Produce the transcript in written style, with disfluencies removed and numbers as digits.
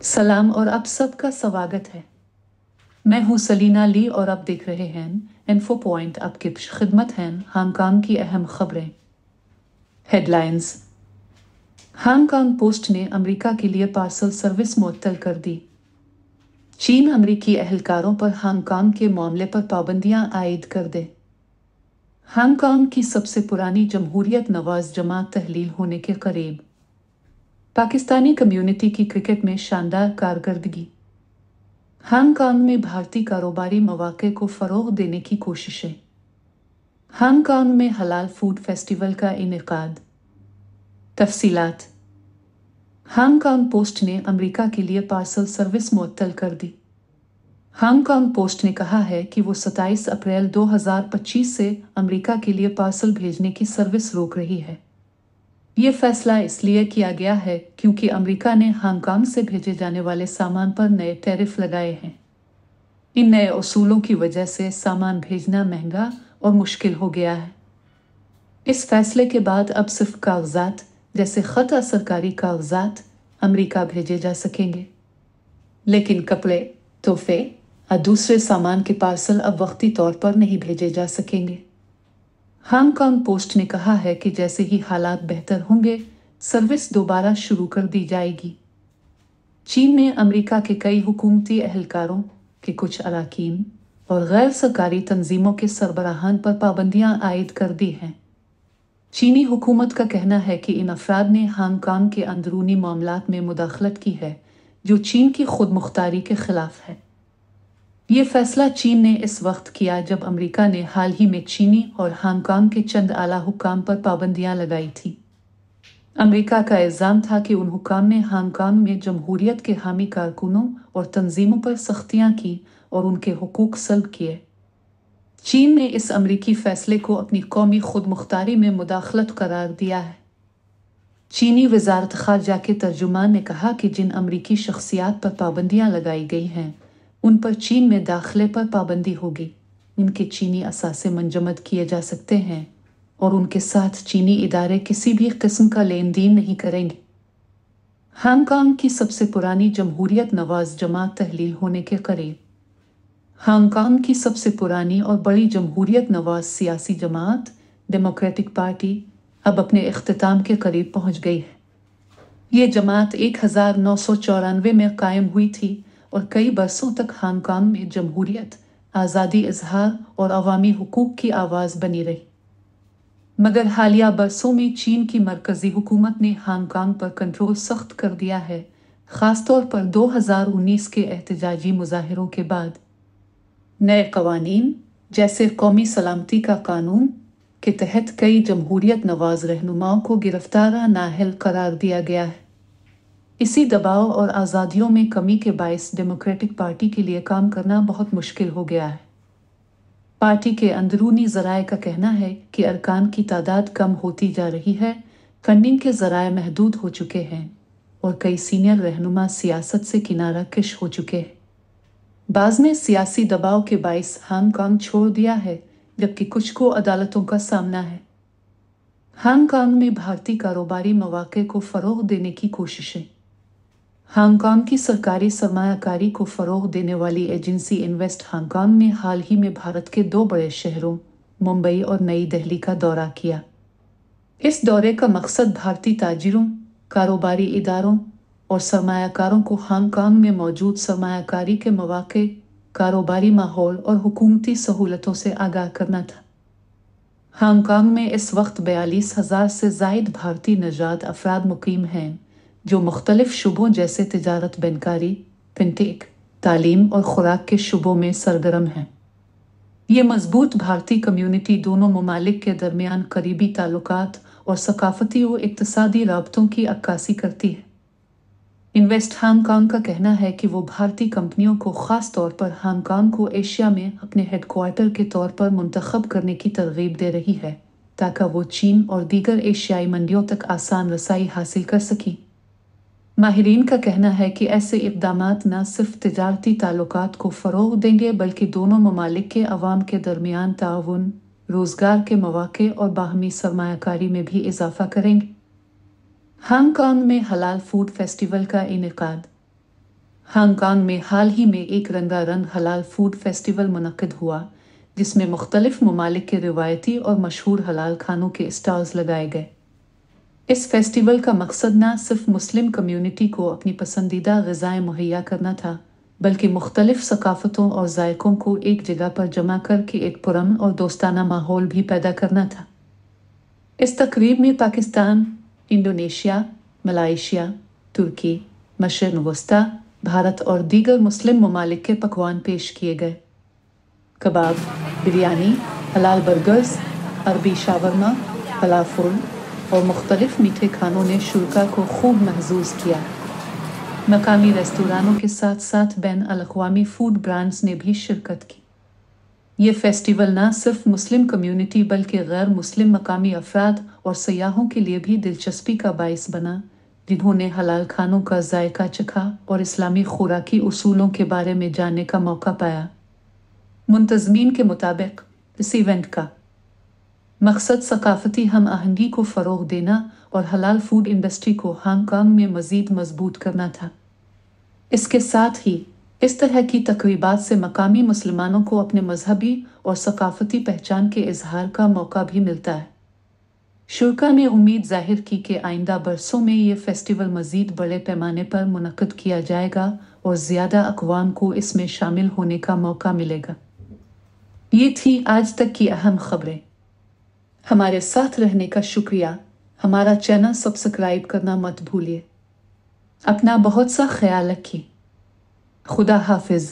सलाम और आप सबका स्वागत है। मैं हूं सलीना ली और आप देख रहे हैं इन्फो पॉइंट। आपकी खिदमत हैं हांगकांग की अहम खबरें। हेडलाइंस। हांगकांग पोस्ट ने अमेरिका के लिए पार्सल सर्विस मुअत्तल कर दी। चीन अमेरिकी एहलकारों पर हांगकांग के मामले पर पाबंदियां आयद कर दे। हांगकांग की सबसे पुरानी जमहूरियत नवाज जमात तहलील होने के करीब। पाकिस्तानी कम्युनिटी की क्रिकेट में शानदार कारकर्दगी। हांगकांग में भारतीय कारोबारी मौके को फ़रोग़ देने की कोशिशें। हांगकांग में हलाल फूड फेस्टिवल का इनेकाद। तफसीलात। हांगकांग पोस्ट ने अमेरिका के लिए पार्सल सर्विस मुअत्तल कर दी। हांगकांग पोस्ट ने कहा है कि वो 27 अप्रैल 2025 से अमेरिका के लिए पार्सल भेजने की सर्विस रोक रही है। ये फैसला इसलिए किया गया है क्योंकि अमेरिका ने हांगकांग से भेजे जाने वाले सामान पर नए टैरिफ लगाए हैं। इन नए उसूलों की वजह से सामान भेजना महंगा और मुश्किल हो गया है। इस फैसले के बाद अब सिर्फ कागजात जैसे ख़त सरकारी कागजात अमेरिका भेजे जा सकेंगे, लेकिन कपड़े, तोहफे और दूसरे सामान के पार्सल अब वक्ती तौर पर नहीं भेजे जा सकेंगे। हांगकांग पोस्ट ने कहा है कि जैसे ही हालात बेहतर होंगे सर्विस दोबारा शुरू कर दी जाएगी। चीन ने अमेरिका के कई हुकूमती एहलकारों के कुछ अरकान और गैर सरकारी तंजीमों के सरबराहान पर पाबंदियां आयद कर दी हैं। चीनी हुकूमत का कहना है कि इन अफराद ने हांगकांग के अंदरूनी मामलात में मुदाखलत की है, जो चीन की खुद मुख्तारी के खिलाफ है। ये फैसला चीन ने इस वक्त किया जब अमेरिका ने हाल ही में चीनी और हांगकांग के चंद आला हुक्काम पर पाबंदियां लगाई थी। अमेरिका का इल्ज़ाम था कि उन हुक्काम ने हांगकांग में जमहूरियत के हामी कारकुनों और तंजीमों पर सख्तियां की और उनके हुकूक सल्ब किए। चीन ने इस अमेरिकी फैसले को अपनी कौमी खुद मुख्तारी में मुदाखलत करार दिया है। चीनी वज़ारत ख़ारजा के तर्जुमान ने कहा कि जिन अमेरिकी शख्सियात पर पाबंदियां लगाई गई हैं उन पर चीन में दाखिले पर पाबंदी होगी। इनके चीनी असासे मंजमद किए जा सकते हैं और उनके साथ चीनी इदारे किसी भी किस्म का लेन देन नहीं करेंगे। हांगकांग की सबसे पुरानी जमहूरियत नवाज जमात तहलील होने के करीब। हांगकांग की सबसे पुरानी और बड़ी जमहूरियत नवाज सियासी जमात डेमोक्रेटिक पार्टी अब अपने इख्तिताम के करीब पहुंच गई है। ये जमात 1994 में कायम हुई थी और कई बरसों तक हांगकांग में जमहूरियत, आज़ादी इजहार और अवामी हुकूक की आवाज़ बनी रही। मगर हालिया बरसों में चीन की मरकज़ी हुकूमत ने हांगकांग पर कंट्रोल सख्त कर दिया है, ख़ासतौर पर 2019 के एहतजाजी मुजाहिरों के बाद। नए कवानीन जैसे कौमी सलामती का कानून के तहत कई जमहूरियत नवाज रहनुमाओं को गिरफ्तार नाअहल करार दिया गया है। इसी दबाव और आज़ादियों में कमी के बायस डेमोक्रेटिक पार्टी के लिए काम करना बहुत मुश्किल हो गया है। पार्टी के अंदरूनी ज़राए का कहना है कि अरकान की तादाद कम होती जा रही है, फंडिंग के ज़राए महदूद हो चुके हैं और कई सीनियर रहनुमा सियासत से किनारा कश हो चुके हैं। बाज़ ने सियासी दबाव के बायस हांगकांग छोड़ दिया है, जबकि कुछ को अदालतों का सामना है। हांगकांग में भारतीय कारोबारी मौके को फ़रोग़ देने की कोशिशें। हांगकांग की सरकारी सरमायाकारी को फ़रोग़ देने वाली एजेंसी इन्वेस्ट हांगकांग ने हाल ही में भारत के 2 बड़े शहरों मुंबई और नई दिल्ली का दौरा किया। इस दौरे का मकसद भारतीय ताजिरों, कारोबारी इदारों और सरमायाकारों को हांगकांग में मौजूद सरमायाकारी के मौके, कारोबारी माहौल और हुकूमती सहूलतों से आगाह करना था। हांगकांग में इस वक्त 42,000 से ज़ायद भारतीय नजाद अफराद मुकीम हैं, जो मुख्तलिफ शुबों जैसे तिजारत, बनकारी, फिनटेक, तालीम और खुराक के शुबों में सरगर्म हैं। ये मजबूत भारतीय कम्युनिटी दोनों ममालिक के दरमियान करीबी ताल्लुकात और सकाफती व इक्तसादी राबतों की अक्कासी करती है। इन्वेस्ट हांगकांग का कहना है कि वो भारतीय कंपनियों को ख़ास तौर पर हांगकांग को एशिया में अपने हेडक्वार्टर के तौर पर मुंतखब करने की तरगीब दे रही है, ताकि वो चीन और दीगर एशियाई मंडियों तक आसान रसाई हासिल कर सकें। माहिरीन का कहना है कि ऐसे इक़दामात न सिर्फ तिजारती ताल्लुकात को फ़रोग़ देंगे बल्कि दोनों ममालिक के अवाम के दरमियान ताउन, रोज़गार के मौके और बाहमी सरमायाकारी में भी इजाफ़ा करेंगे। हांगकांग में हलाल फूड फेस्टिवल का इनेकाद। हांगकांग में हाल ही में एक रंगारंग हलाल फूड फेस्टिवल मुनक्किद हुआ, जिसमें मुख्तलिफ ममालिक के रिवायती और मशहूर हलाल खानों के स्टॉल्स लगाए गए। इस फेस्टिवल का मकसद न सिर्फ मुस्लिम कम्युनिटी को अपनी पसंदीदा ग़िज़ाएँ मुहैया करना था, बल्कि मुख्तलिफ सकाफ़तों और जायकों को एक जगह पर जमा करके एक पुरअमन और दोस्ताना माहौल भी पैदा करना था। इस तकरीब में पाकिस्तान, इंडोनेशिया, मलाइशिया, तुर्की, मशरिक़ वस्ता, भारत और दीगर मुस्लिम ममालिक के पकवान पेश किए गए। कबाब, बिरयानी, हलाल बर्गर्स, अरबी शावरमा, फलाफल और मुख्तलिफ मीठे खानों ने शुरा को खूब महजूज़ किया। मकामी रेस्तोरानों के साथ साथ बैन अल-अक़वामी फूड ब्रांड्स ने भी शिरकत की। ये फेस्टिवल न सिर्फ मुस्लिम कम्युनिटी बल्कि गैर मुस्लिम मकामी अफराद और सयाहों के लिए भी दिलचस्पी का बाइस बना, जिन्होंने हलाल खानों का जायका चखा और इस्लामी खुराकी उसूलों के बारे में जानने का मौका पाया। मुंतज़मीन के मुताबिक इस इवेंट का मकसद सकाफ़ती हम आहंगी को फ़रोग़ देना और हलाल फूड इंडस्ट्री को हांगकांग में मज़ीद मजबूत करना था। इसके साथ ही इस तरह की तक़रीबात से मकामी मुसलमानों को अपने मजहबी और सकाफ़ती पहचान के इजहार का मौका भी मिलता है। शुरा ने उम्मीद जाहिर की कि आइंदा बरसों में ये फेस्टिवल मज़ीद बड़े पैमाने पर मुनक़्क़द किया जाएगा और ज़्यादा अक़वाम को इसमें शामिल होने का मौका मिलेगा। ये थी आज तक की अहम खबरें। हमारे साथ रहने का शुक्रिया। हमारा चैनल सब्सक्राइब करना मत भूलिए। अपना बहुत सा ख्याल रखिए। खुदा हाफिज़।